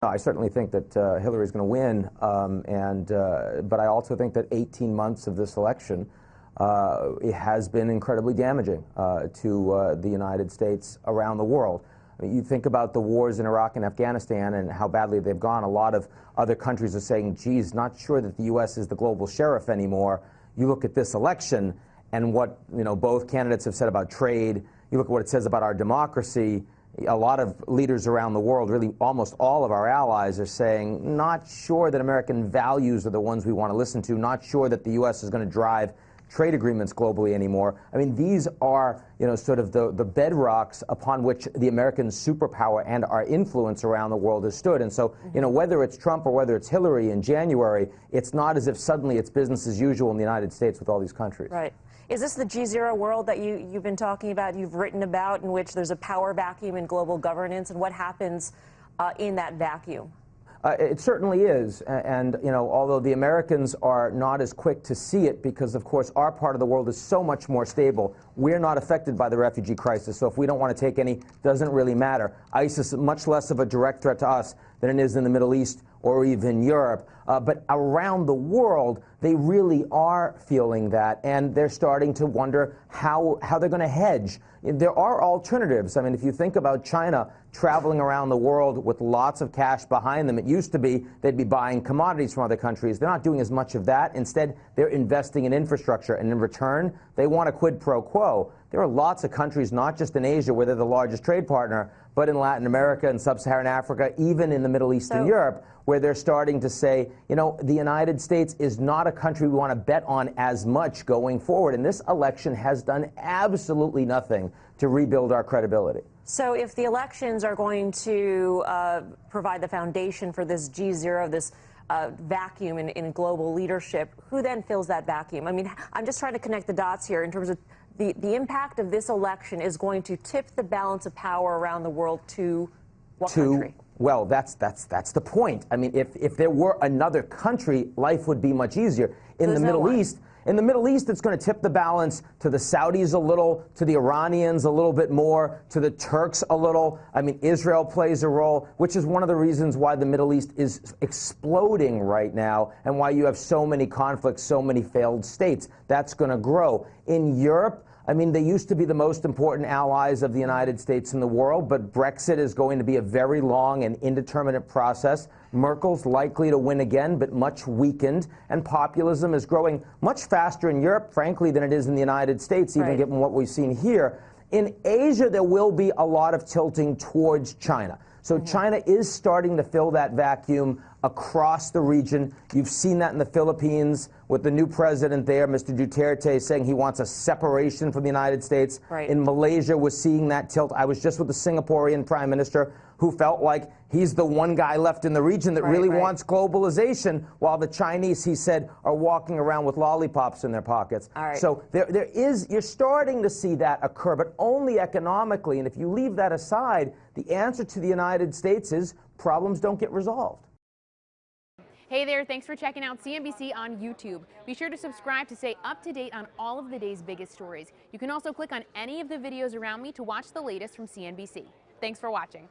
I certainly think that Hillary is going to win, but I also think that 18 months of this election it has been incredibly damaging to the United States around the world. I mean, you think about the wars in Iraq and Afghanistan and how badly they've gone. A lot of other countries are saying, geez, not sure that the U.S. is the global sheriff anymore. You look at this election and what both candidates have said about trade. You look at what it says about our democracy. A lot of leaders around the world, really almost all of our allies, are saying, not sure that American values are the ones we want to listen to, not sure that the U.S. is going to drive trade agreements globally anymore. I mean, these are, sort of the bedrocks upon which the American superpower and our influence around the world has stood. And so, whether it's Trump or whether it's Hillary in January, it's not as if suddenly it's business as usual in the United States with all these countries. Right. Is this the G0 world that you've been talking about, you've written about, in which there's a power vacuum in global governance, and what happens in that vacuum? It certainly is, and although the Americans are not as quick to see it because, of course, our part of the world is so much more stable, we're not affected by the refugee crisis, so if we don't want to take any, doesn't really matter. ISIS is much less of a direct threat to us than it is in the Middle East or even Europe. But around the world, they really are feeling that, and they're starting to wonder how they're going to hedge. There are alternatives. I mean, if you think about China traveling around the world with lots of cash behind them, it used to be they'd be buying commodities from other countries. They're not doing as much of that. Instead, they're investing in infrastructure, and in return, they want a quid pro quo. There are lots of countries, not just in Asia, where they're the largest trade partner, but in Latin America and sub-Saharan Africa, even in the Middle East and Europe, where they're starting to say, the United States is not a country we want to bet on as much going forward. And this election has done absolutely nothing to rebuild our credibility. So if the elections are going to provide the foundation for this G0, this vacuum in global leadership, who then fills that vacuum? I mean, I'm just trying to connect the dots here in terms of the impact of this election is going to tip the balance of power around the world to what country? Well, that's the point. I mean, if there were another country, life would be much easier. In the Middle East, it's going to tip the balance to the Saudis a little, to the Iranians a little bit more, to the Turks a little. I mean, Israel plays a role, which is one of the reasons why the Middle East is exploding right now and why you have so many conflicts, so many failed states. That's going to grow. In Europe, I mean, they used to be the most important allies of the United States in the world, but Brexit is going to be a very long and indeterminate process. Merkel's likely to win again, but much weakened, and populism is growing much faster in Europe, frankly, than it is in the United States, even given what we've seen here. In Asia, there will be a lot of tilting towards China. So China is starting to fill that vacuum across the region. You've seen that in the Philippines with the new president there, Mr. Duterte, saying he wants a separation from the United States. In Malaysia, we're seeing that tilt. I was just with the Singaporean prime minister who felt like he's the one guy left in the region that really wants globalization, while the Chinese, he said, are walking around with lollipops in their pockets. So you're starting to see that occur, but only economically. And if you leave that aside, the answer to the United States is problems don't get resolved. Hey there, thanks for checking out CNBC on YouTube. Be sure to subscribe to stay up to date on all of the day's biggest stories. You can also click on any of the videos around me to watch the latest from CNBC. Thanks for watching.